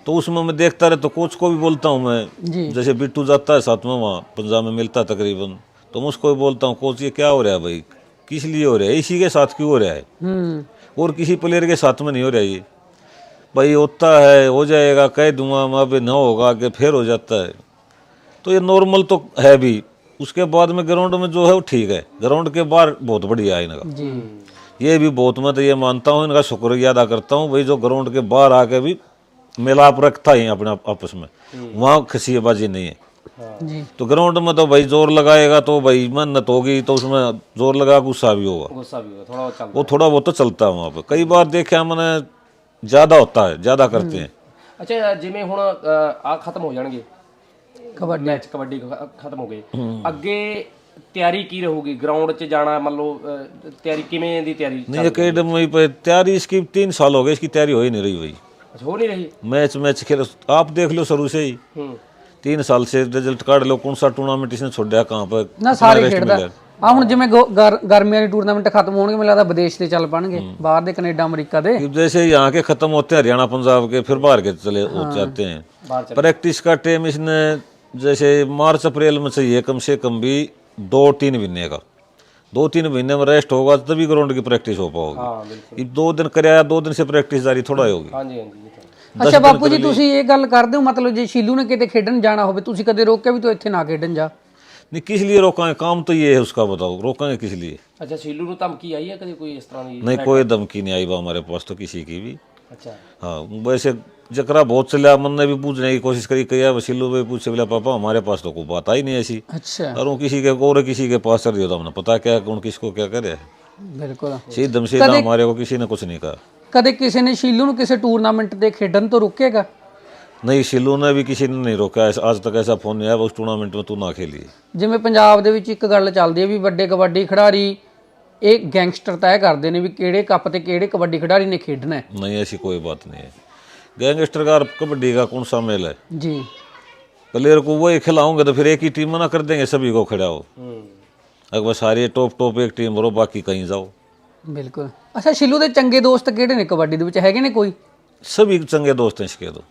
तो उसमें मैं देखता रहता हूँ, कोच को भी बोलता हूँ मैं। जैसे बिट्टू जाता है साथ में, वहाँ पंजाब में मिलता है तकरीबन, तो मैं उसको भी बोलता हूँ, कोच ये क्या हो रहा है भाई, किस लिए हो रहा है, इसी के साथ क्यों हो रहा है, और किसी प्लेयर के साथ में नहीं हो रहा है ये भाई। होता है हो जाएगा, कह दूंगा मैं, अभी ना होगा आगे फिर हो जाता है। तो ये नॉर्मल तो है भी, उसके बाद में ग्राउंड में जो है वो ठीक है, ग्राउंड के बाहर बहुत बढ़िया है इनका। ये भी बहुत, मैं तो ये मानता हूँ, इनका शुक्रिया अदा करता हूँ भाई, जो ग्राउंड के बाहर आके भी मिलाप रखता है अपने आपस में, वहाँ खसीबाजी नहीं है। जी तो ग्राउंड में तो भाई जोर लगाएगा तो भाई मेहनत होगी, तो उसमें जोर लगा गुस्सा भी होगा, गुस्सा भी होगा, थोड़ा चलता वो थोड़ा बहुत तो चलता है वहाँ पे। कई बार देखा मैंने, ज़्यादा होता है, ज़्यादा करते हैं। ਅੱਛਾ ਜਿਵੇਂ ਹੁਣ ਆ ਖਤਮ ਹੋ ਜਾਣਗੇ ਕਬੱਡੀ ਮੈਚ, ਕਬੱਡੀ ਖਤਮ ਹੋ ਗਏ, ਅੱਗੇ ਤਿਆਰੀ ਕੀ ਰਹੂਗੀ ਗਰਾਊਂਡ 'ਚ ਜਾਣਾ, ਮੰਨ ਲਓ ਤਿਆਰੀ ਕਿਵੇਂ ਦੀ ਤਿਆਰੀ नहीं अकेडमी पे तैयारी इसकी 3 साल हो गए, इसकी तैयारी हो ही नहीं रही भाई। ਅੱਛਾ, ਹੋ ਨਹੀਂ ਰਹੀ। मैच मैच खेल, आप देख लो शुरू से ही 3 साल से रिजल्ट काट लो, कौन सा टूर्नामेंट इसने छोड़ा कहाँ पर ਨਾ ਸਾਰੇ ਖੇਡਦਾ ਆ। ਹੁਣ ਜਿਵੇਂ ਗਰਮੀਆਂ ਦੇ ਟੂਰਨਾਮੈਂਟ ਖਤਮ ਹੋਣਗੇ, ਮੈਨੂੰ ਲੱਗਦਾ ਵਿਦੇਸ਼ ਤੇ ਚੱਲ ਪਣਗੇ, ਬਾਹਰ ਦੇ ਕੈਨੇਡਾ ਅਮਰੀਕਾ ਦੇ। कि जैसे यहाँ के खत्म होते हैं हरियाणा पंजाब के, फिर बाहर के चले हो जाते हैं। प्रैक्टिस का टाइम इसने जैसे मार्च अप्रैल में चाहिए कम से कम भी 2-3 महीने का, 2-3 महीने में रेस्ट होगा तभी ग्राउंड की प्रैक्टिस हो पाओगी। ਹਾਂ ਬਿਲਕੁਲ, ये 2 दिन कराया, 2 दिन से प्रैक्टिस जारी थोड़ा ही होगी। ਹਾਂਜੀ ਹਾਂਜੀ ਇਹ ਤਾਂ। ਅੱਛਾ ਬਾਪੂ ਜੀ, ਤੁਸੀਂ ਇਹ ਗੱਲ ਕਰਦੇ ਹੋ ਮਤਲਬ ਜੇ ਸ਼ੀਲੂ ਨੇ ਕਿਤੇ ਖੇਡਣ ਜਾਣਾ ਹੋਵੇ, ਤੁਸੀਂ ਕਦੇ ਰੋਕਿਆ ਵੀ ਤੂੰ ਇੱਥੇ ਨਾ ਖੇਡਣ ਜਾ? नहीं, किस लिए रोकाएं, काम तो ये है उसका, बताओ रोकाएंगे किस लिए? ਅੱਛਾ, ਸ਼ੀਲੂ ਨੂੰ ਧਮਕੀ ਆਈ ਹੈ ਕਦੇ ਕੋਈ ਇਸ ਤਰ੍ਹਾਂ ਦੀ? नहीं, कोई धमकी नहीं आई बा हमारे पास तो किसी की भी। ਅੱਛਾ हाँ, वैसे जकरा बहुत चलिया, मन ने भी पूछने की कोशिश करी, कहा वसीलू भाई पूछे, बोला पापा हमारे पास तो कोई बात आई नहीं ऐसी, ਅੱਛਾ और वो किसी के और किसी के पास चल रही हो तो हमने पता क्या कौन किसको क्या करे। ਬਿਲਕੁਲ। सीधम सीधा हमारे को किसी ने कुछ नहीं कहा। ਕਦੇ ਕਿਸੇ ਨੇ ਸ਼ੀਲੂ ਨੂੰ ਕਿਸੇ ਟੂਰਨਾਮੈਂਟ ਤੇ ਖੇਡਣ ਤੋਂ ਰੋਕੇਗਾ? नहीं, शिलू ने भी किसी ने नहीं रोका, आज तक ऐसा फोन नहीं आया उस टूर्नामेंट में तू ना खेली। ਜਿਵੇਂ ਪੰਜਾਬ ਦੇ ਵਿੱਚ ਇੱਕ ਗੱਲ ਚੱਲਦੀ ਹੈ ਵੀ ਵੱਡੇ ਕਬੱਡੀ ਖਿਡਾਰੀ ਇਹ ਗੈਂਗਸਟਰ ਤੈਅ ਕਰਦੇ ਨੇ ਵੀ ਕਿਹੜੇ ਕੱਪ ਤੇ ਕਿਹੜੇ ਕਬੱਡੀ ਖਿਡਾਰੀ ਨੇ ਖੇਡਣਾ ਹੈ। नहीं, ऐसी कोई बात नहीं है। गैंगस्टर का और कबड्डी का कौन सा मेल है? जी प्लेयर को वही खिलाओगे तो फिर एक ही टीम मना कर देंगे सभी को खिलाओ। अगर बस सारी टॉप एक टीम भरो, बाकी कहीं जाओ। ਬਿਲਕੁਲ। ਅੱਛਾ ਸ਼ੀਲੂ ਦੇ ਚੰਗੇ ਦੋਸਤ ਕਿਹੜੇ ਨੇ ਕਬੱਡੀ ਦੇ ਵਿੱਚ, ਹੈਗੇ ਨੇ ਕੋਈ? सभी चंगे दोस्त हैं इसके तो,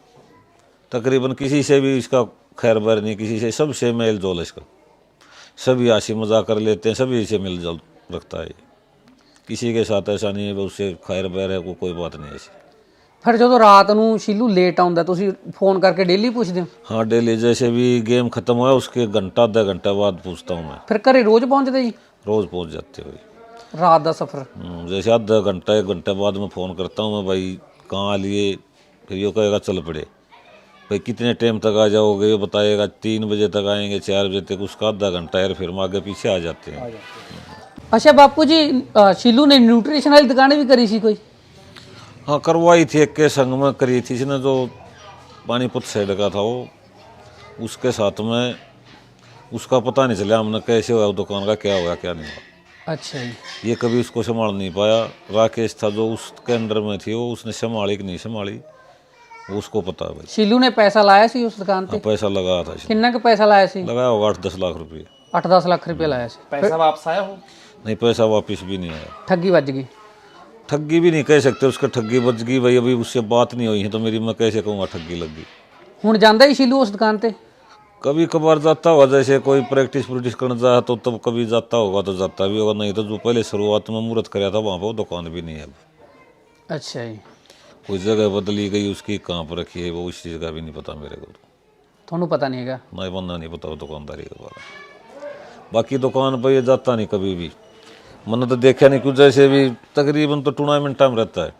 तकरीबन किसी से भी इसका खैर बैर नहीं, किसी से सबसे मेल जोल है इसका, सभी हंसी मजाक कर लेते हैं, सभी से मिल जुल रखता है, किसी के साथ ऐसा नहीं है उससे खैर बैर है, कोई बात नहीं ऐसी। ਫਿਰ ਜਦੋਂ ਰਾਤ ਨੂੰ ਸ਼ੀਲੂ ਲੇਟ ਆਉਂਦਾ ਤੁਸੀਂ ਫੋਨ ਕਰਕੇ ਡੇਲੀ ਪੁੱਛਦੇ ਹੋ? हाँ, डेली जैसे भी गेम खत्म हुआ उसके घंटा 2 घंटा बाद पूछता हूँ मैं। ਫਿਰ ਘਰੇ ਰੋਜ਼ ਪਹੁੰਚਦੇ ਜੀ? रोज पहुँच जाते हो। ਰਾਤ ਦਾ ਸਫ਼ਰ? जैसे आधा घंटा 1 घंटे बाद में फ़ोन करता हूँ मैं, भाई कहाँ लिए, फिर ये कहेगा चल पड़े, भाई कितने टाइम तक आ जाओगे, ये बताएगा 3 बजे तक आएंगे, 4 बजे तक, उसका आधा घंटा यार फिर हम आगे पीछे आ जाते हैं। ਅੱਛਾ ਬਾਪੂ ਜੀ, ਸ਼ੀਲੂ ਨੇ ਨਿਊਟ੍ਰੀਸ਼ਨ ਵਾਲੀ ਦੁਕਾਨ ਵੀ ਕਰੀ ਸੀ ਕੋਈ? हाँ, करवाई थी, एक के संग में करी थी इसने, जो पानीपत साइड का था वो, उसके साथ में उसका पता नहीं चला हमने कैसे हुआ दुकान का, क्या हुआ क्या नहीं हुआ, ਅੱਛਾ ਜੀ। ये कभी उसको संभाल नहीं पाया। राकेश था जो उसके अंडर में थी, वो उसने संभाली कि नहीं संभाली वो उसको पता है भाई। ਸ਼ੀਲੂ ਨੇ ਪੈਸਾ ਲਾਇਆ ਸੀ ਉਸ ਦੁਕਾਨ ਤੇ? हाँ, पैसा लगाया था इसने, ਕਿੰਨਾ ਕੁ ਪੈਸਾ ਲਾਇਆ ਸੀ? लगाया होगा 8-10 लाख रुपये। 8-10 ਲੱਖ ਰੁਪਏ ਲਾਇਆ ਸੀ। ਪੈਸਾ ਵਾਪਸ ਆਇਆ ਹੋ? नहीं, पैसा वापस भी नहीं आया। ਠੱਗੀ ਵੱਜ ਗਈ? ठगी भी नहीं कह सकते, उसका ठगी बच गई भाई, अभी उससे बात नहीं हुई है तो मेरी मैं कैसे कहूँगा ठगी लग गई। ਹੁਣ ਜਾਂਦਾ ਹੀ ਸ਼ੀलू ਉਸ ਦੁਕਾन ਤੇ? कभी कभार जाता होगा, जैसे कोई प्रैक्टिस करने जाए तो तब कभी जाता होगा तो जाता भी होगा, नहीं तो जो पहले शुरुआत में मुहूर्त कराया था वहाँ पर वो दुकान भी नहीं है अब। ਅੱਛਾ ਜੀ। कोई जगह बदली गई उसकी, कहाँ पर रखी है वो उस चीज़ का भी नहीं पता मेरे को तो। ਤੁਹਾਨੂੰ पता नहीं हैगा? नहीं, बनना नहीं पता वो दुकानदारी के बारे में। बाकी दुकान पर ये जाता नहीं कभी भी, मैंने तो देखा नहीं कुछ, जैसे भी तकरीबन तो टूर्नामेंट टाइम रहता है,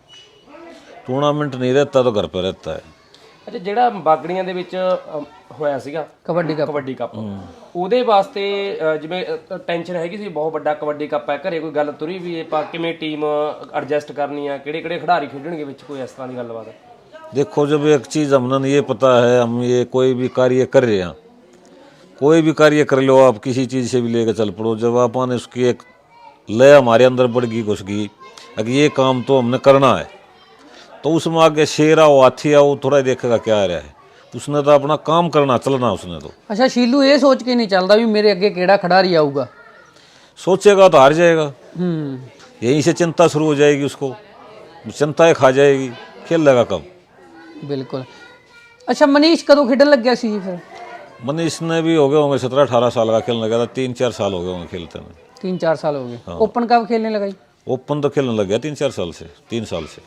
टूर्नामेंट नहीं रहता तो घर पर रहता है। ਅੱਛਾ, ਜਿਹੜਾ ਬਾਗੜੀਆਂ ਦੇ ਵਿੱਚ ਹੋਇਆ ਸੀਗਾ ਕਬੱਡੀ ਕੱਪ? ਕਬੱਡੀ ਕੱਪ, ਉਹਦੇ ਵਾਸਤੇ ਜਿਵੇਂ ਟੈਨਸ਼ਨ ਹੈਗੀ ਸੀ, ਬਹੁਤ ਵੱਡਾ ਕਬੱਡੀ ਕੱਪ ਹੈ, ਘਰੇ ਕੋਈ ਗੱਲ ਤੁਰੀ ਵੀ ਆਪਾਂ ਕਿਵੇਂ ਟੀਮ ਐਡਜਸਟ ਕਰਨੀ ਆ, ਕਿਹੜੇ ਕਿਹੜੇ ਖਿਡਾਰੀ ਖੇਡਣਗੇ ਵਿੱਚ, ਕੋਈ ਇਸ ਤਰ੍ਹਾਂ ਦੀ ਗੱਲਬਾਤ? देखो, जब एक चीज़ हमने ये पता है, हम ये कोई भी कार्य कर रहे हैं, कोई भी कार्य कर लो आप, किसी चीज़ से भी लेकर चल पड़ो, जब आपने उसकी एक लय हमारे अंदर बढ़ गई, घुस गई, अगर ये काम तो हमने करना है, तो उसमें आगे शेर आओ हाथी आओ थोड़ा ही देखेगा क्या आ रहा है, उसने तो अपना काम करना, चलना उसने तो। ਅੱਛਾ ਸ਼ੀਲੂ ਇਹ ਸੋਚ ਕੇ ਨਹੀਂ ਚੱਲਦਾ ਵੀ ਮੇਰੇ ਅੱਗੇ ਕਿਹੜਾ ਖਿਡਾਰੀ ਆਊਗਾ? सोचेगा तो हार जाएगा, हम्म, यहीं से चिंता शुरू हो जाएगी उसको, चिंताएं खा जाएगी, खेल लेगा कब? बिल्कुल। अच्छा मनीष कदों खेडन लग गया सी जी फिर? मनीष ने भी हो गए होंगे 17-18 साल का खेलने लगा था, 3-4 साल हो गए होंगे खेलते में। 3-4 साल हो गए। ओपन कब खेलने लगा जी? ओपन तो खेलने लग गया 3-4 साल से, 3 साल से।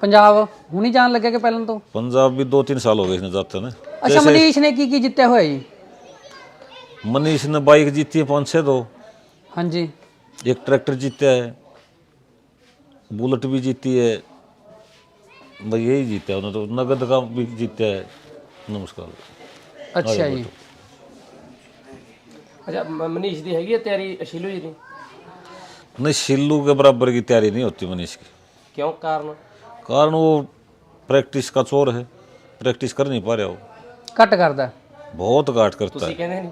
पंजाब हूँ ही जान लगे कि पहले तो? पंजाब भी 2-3 साल हो गए इसने जाते ने। अच्छा मनीष ने की जितया हुआ जी? मनीष ने बाइक जीती है 5-6 तो, हाँ जी, एक ट्रैक्टर जीता है, बुलेट भी जीती है, भाई यही जीता है उन्होंने, तो नगद का भी जीता है। नमस्कार। ਅੱਛਾ ਜੀ। ਅੱਛਾ ਮਨੀਸ਼ ਦੀ ਹੈਗੀ ਹੈ ਤਿਆਰੀ ਸ਼ੀਲੂ ਜੀ ਦੀ? नहीं, शिल्लू के बराबर की तैयारी नहीं होती मनीष की। ਕਿਉਂ ਕਾਰਨ? कारण वो प्रैक्टिस का चोर है, प्रैक्टिस कर नहीं पा रहा वो, ਘੱਟ ਕਰਦਾ। बहुत घाट करता ਤੁਸੀਂ है, ਕਹਿੰਦੇ ਨਹੀਂ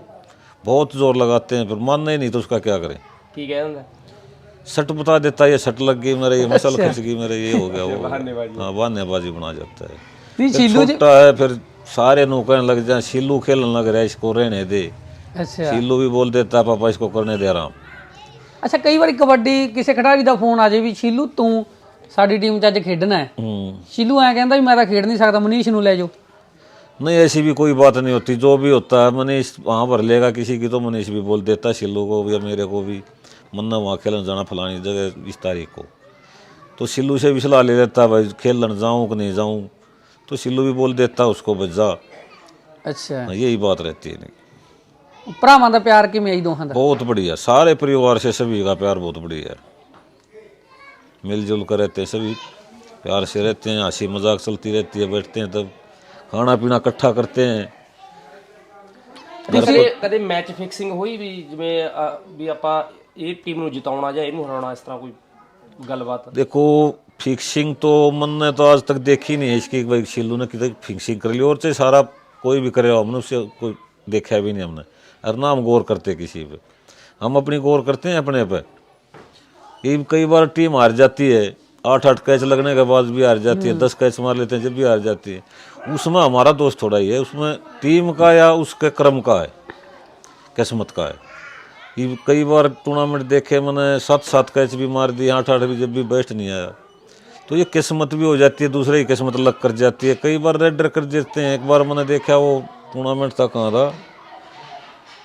बहुत जोर लगाते हैं, फिर मानना ही नहीं तो उसका क्या करें। ਕੀ ਕਹਿ ਦਿੰਦਾ? सट बता देता है, ये सट लग गई मेरे, ये मसल खिंच गई मेरे, ये हो गया वो, हाँ बहानेबाजी बना जाता है। ਨਹੀਂ फिर ਸ਼ੀਲੂ ਜੀ। छोटा है, फिर सारे नु कहने लग जाए शिल्लू खेलने लग रहा है, इसको रहने दे। ਅੱਛਾ शिल्लू भी बोल देता है पापा इसको करने दे आराम। ਅੱਛਾ, ਕਈ ਵਾਰੀ ਕਬੱਡੀ ਕਿਸੇ ਖਿਡਾਰੀ ਦਾ ਫੋਨ ਆ ਜਾਏ ਵੀ ਸ਼ੀਲੂ ਤੂੰ ਸਾਡੀ ਟੀਮ 'ਚ ਅੱਜ ਖੇਡਣਾ ਹੈ, ਸ਼ੀਲੂ ਐਂ ਕਹਿੰਦਾ ਵੀ ਮੈਂ ਤਾਂ ਖੇਡ ਨਹੀਂ ਸਕਦਾ, ਮਨੀਸ਼ ਨੂੰ ਲੈ ਜਾਓ। नहीं, ऐसी भी कोई बात नहीं होती, जो भी होता है मनीष वहाँ भर लेगा किसी की, तो मनीष भी बोल देता है शिल्लू को या मेरे को भी, मन्ना वहाँ खेलने जाना फलानी जगह इस तारीख को, तो शिल्लू से भी सलाह ले लेता है भाई खेलने जाऊँ कि नहीं जाऊँ, तो शिल्लू भी बोल देता है उसको भाई जा। ਅੱਛਾ, यही बात रहती है। नहीं, ਭਰਾਵਾਂ ਦਾ ਪਿਆਰ ਕਿਵੇਂ ਆਈ ਦੋਹਾਂ ਦਾ? बहुत बढ़िया, सारे परिवार से सभी का प्यार बहुत बढ़िया है, मिलजुल कर रहते हैं, सभी प्यार से रहते हैं, हंसी मजाक चलती रहती है, बैठते हैं तब खाना पीना इकट्ठा करते हैं। ਕਦੇ ਮੈਚ ਫਿਕਸਿੰਗ ਹੋਈ ਵੀ ਜਿਵੇਂ ਵੀ ਆਪਾਂ ਇਹ ਟੀਮ ਨੂੰ ਜਿਤਾਉਣਾ ਜਾਂ ਇਹਨੂੰ ਹਰਾਉਣਾ, ਇਸ ਤਰ੍ਹਾਂ ਕੋਈ ਗੱਲਬਾਤ? देखो फिक्सिंग तो मन ने तो आज तक देखी नहीं है इसकी, भाई शिल्लू ने कितनी फिक्सिंग कर ली, और चाहे सारा कोई भी करे हमने उससे कोई देखा भी नहीं हमने, और ना हम गौर करते किसी पे, हम अपनी गौर करते हैं अपने पे। ये कई बार टीम हार जाती है, 8-8 कैच लगने के बाद भी हार जाती है, 10 कैच मार लेते हैं जब भी हार जाती है, उसमें हमारा दोस्त थोड़ा ही है, उसमें टीम का या उसके क्रम का है, किस्मत का है। ये कई बार टूर्नामेंट देखे मैंने 7-7 कैच भी मार दिए, 8-8 भी जब भी बेस्ट नहीं आया, तो ये किस्मत भी हो जाती है, दूसरे की किस्मत लग कर जाती है, कई बार रेडर कर देते हैं। एक बार मैंने देखा वो टूर्नामेंट था, कहाँ था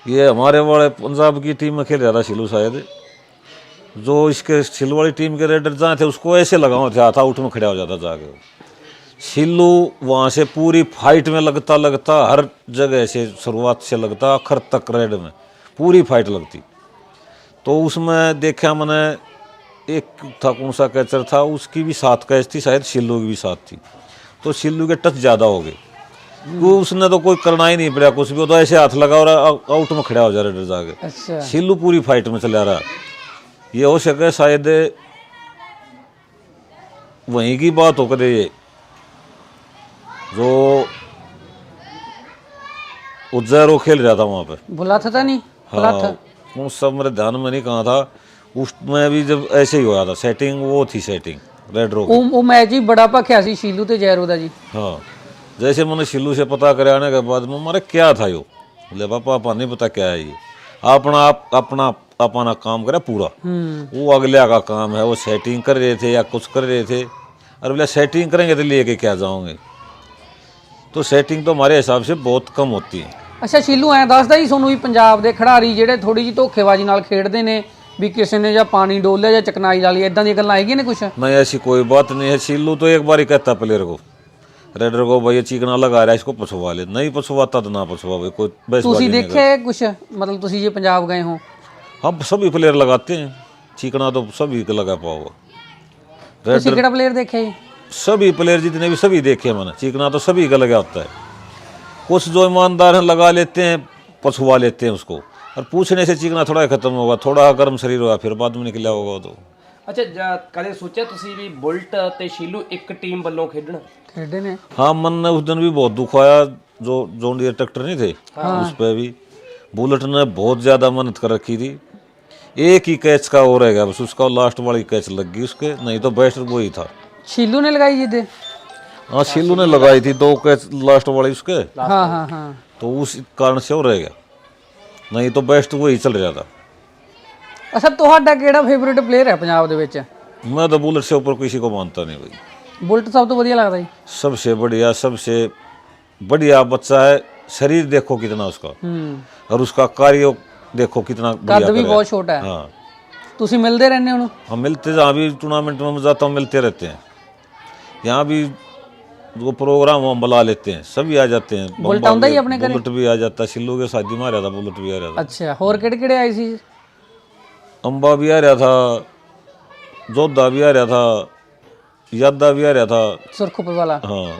ये, हमारे वाले पंजाब की टीम में खेल रहा था शिल्लू शायद, जो इसके शिल्लू वाली टीम के रेडर जहाँ थे उसको ऐसे लगाओ थे, हाथ आउट में खड़ा हो जाता जाके। शिल्लू वहाँ से पूरी फाइट में लगता हर जगह से, शुरुआत से लगता आखिर तक रेड में पूरी फाइट लगती, तो उसमें देखा मैंने एक था, कौन सा कैचर था, उसकी भी 7 कैच थी शायद, शिल्लू की भी 7 थी, तो शिल्लू के टच ज़्यादा हो गए, वो उसने तो कोई करना ही नहीं पड़ा कुछ भी, तो ऐसे हाथ लगा और आउट में खड़ा हो जा रहा जाके। ਅੱਛਾ, शिल्लू पूरी फाइट में चला रहा, ये हो सके शायद वहीं की बात हो करे, ये जो उज्जैरो खेल रहा था वहाँ पे, ਬੁਲਾਥ ਤਾਂ ਨਹੀਂ? हाँ वो सब मेरे ध्यान में नहीं कहा था, उसमें भी जब ऐसे ही हुआ था सेटिंग, वो थी सेटिंग रेड रो। ਉਹ ਮੈਚ ਹੀ ਬੜਾ ਭਖਿਆ ਸੀ ਸ਼ੀਲੂ ਤੇ ਜੈਰੋ ਦਾ ਜੀ। हाँ, जैसे मैंने शिल्लू से पता करे आने के बाद में मारे क्या था यो, बोले पापा आपा नहीं पता क्या है ये, अपना काम करे पूरा, वो अगले का काम है, वो सेटिंग कर रहे थे या कुछ कर रहे थे, और बोले सेटिंग करेंगे तो लेके क्या जाओगे, तो सेटिंग तो हमारे हिसाब से बहुत कम होती है। ਅੱਛਾ, ਸ਼ੀਲੂ ਐਂ ਦੱਸਦਾ ਜੀ ਤੁਹਾਨੂੰ ਵੀ ਪੰਜਾਬ ਦੇ ਖਿਡਾਰੀ ਜਿਹੜੇ ਥੋੜੀ ਜਿਹੀ ਧੋਖੇਬਾਜ਼ੀ ਨਾਲ ਖੇਡਦੇ ਨੇ, ਵੀ ਕਿਸੇ ਨੇ ਜਾਂ ਪਾਣੀ ਡੋਲ ਲਿਆ ਜਾਂ ਚਕਨਾਈ ਵਾਲੀ, ਇਦਾਂ ਦੀਆਂ ਗੱਲਾਂ ਹੈਗੀਆਂ ਨੇ ਕੁਛ? नहीं, ऐसी कोई बात नहीं है। शिल्लू तो एक बार ही कहता प्लेयर को, रेडर को, भाई ये चिकना लगा रहा है इसको पछुआ ले, नहीं पछुआता तो ना पछुआ, भाई कोई बहसबाजी ਤੁਸੀਂ नहीं ਦੇਖਿਆ ਕੁਛ, ਮਤਲਬ ਤੁਸੀਂ ਜੇ ਪੰਜਾਬ ਗਏ ਹੋ? करता। हम सभी प्लेयर लगाते हैं, चिकना तो सभी को लगा पाओगे, ਤੁਸੀਂ ਕਿਹੜਾ ਪਲੇਅਰ ਦੇਖਿਆ ਜੀ? सभी प्लेयर जितने भी सभी देखे मैंने, चिकना तो सभी का लगा होता है, कुछ जो ईमानदार हैं लगा लेते हैं, पछुआ लेते हैं उसको, और पूछने से चिकना थोड़ा खत्म होगा, थोड़ा गर्म शरीर होगा, फिर बाद में निकला होगा तो। ਅੱਛਾ ਕਦੇ ਸੋਚਿਆ ਤੁਸੀਂ ਵੀ ਬੁਲਟ ਤੇ ਸ਼ੀਲੂ ਇੱਕ ਟੀਮ ਵੱਲੋਂ ਖੇਡਣਾ? ਖੇਡੇ ਨੇ। हाँ, मन ने उस दिन भी बहुत दुख आया, जो जॉन डियर ट्रैक्टर नहीं थे उस पर भी बुलेट ने बहुत ज़्यादा मेहनत कर रखी थी, एक ही कैच का हो रहेगा बस, उसका लास्ट वाली कैच लग गई उसके, नहीं तो बेस्ट वही था। ਸ਼ੀਲੂ ਨੇ ਲਗਾਈ ਜਿੱਦੇ? हाँ, शिल्लू ने लगाई थी 2 कैच लास्ट वाली उसके, ਹਾਂ ਹਾਂ ਹਾਂ। तो उस कारण से हो रहेगा, नहीं तो बेस्ट वही चल रहा था। ਅੱਛਾ, ਤੁਹਾਡਾ ਕਿਹੜਾ ਫੇਵਰਿਟ ਪਲੇਅਰ ਹੈ ਪੰਜਾਬ ਦੇ ਵਿੱਚ? मैं तो बुलेट से ऊपर किसी को मानता नहीं भाई, ਬੁਲਟ ਸਭ ਤੋਂ ਵਧੀਆ ਲੱਗਦਾ ਜੀ। सबसे बढ़िया बच्चा है, शरीर देखो कितना उसका, और उसका कार्य देखो कितना ਕੱਦ बढ़िया ਵੀ करे। ਬਹੁਤ ਛੋਟਾ ਹੈ। हाँ, ਤੁਸੀਂ ਮਿਲਦੇ ਰਹਿੰਦੇ ਹੋ ਉਹਨੂੰ? हम मिलते, जहाँ भी टूर्नामेंट में जाता हूँ मिलते रहते हैं, यहाँ भी वो प्रोग्राम हम बुला लेते हैं, सभी आ जाते हैं। बुलेट आਉਂਦਾ ਹੀ ਆਪਣੇ ਘਰੇ? बुलेट भी आ जाता है, शिल्लू के शादी में आ रहा था, बुलेट भी आ रहा था, ਅੱਛਾ, ਹੋਰ ਕਿਹੜੇ ਕਿਹੜੇ ਆਏ ਸੀ? अम्बा भी आ रहा था, जोधा भी आ रहा था, यादा भी आ रहा था। सुरखपुर वाला। हाँ,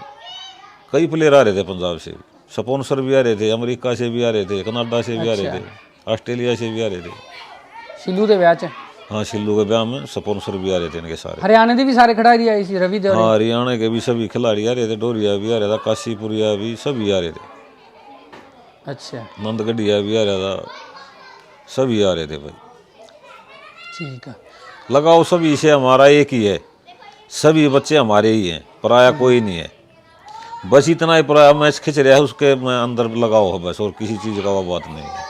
कई प्लेयर आ रहे थे पंजाब से, स्पॉन्सर भी आ रहे थे, अमेरिका से भी आ रहे थे, कनाडा से भी आ रहे थे, ऑस्ट्रेलिया से भी आ रहे थे। शिलू के ब्याह च हाँ, शिल्लू के ब्याह में स्पॉन्सर भी आ रहे थे इनके सारे। हरियाणा के भी सारे खिलाड़ी आए सी, रवि देवरी। हाँ, हरियाणा के भी सभी खिलाड़ी आ रहे थे, डोरिया भी आ रहा था, काशीपुरिया भी, सभी आ रहे थे। अच्छा, नंदगढ़िया भी आ रहा था, सभी आ रहे थे भाई। ठीक है। लगाओ सभी से हमारा एक ही है, सभी बच्चे हमारे ही हैं, पराया कोई नहीं है। बस इतना ही पराया मैच खिंच रहा है उसके मैं अंदर लगाओ है बस, और किसी चीज़ का वो बात नहीं है।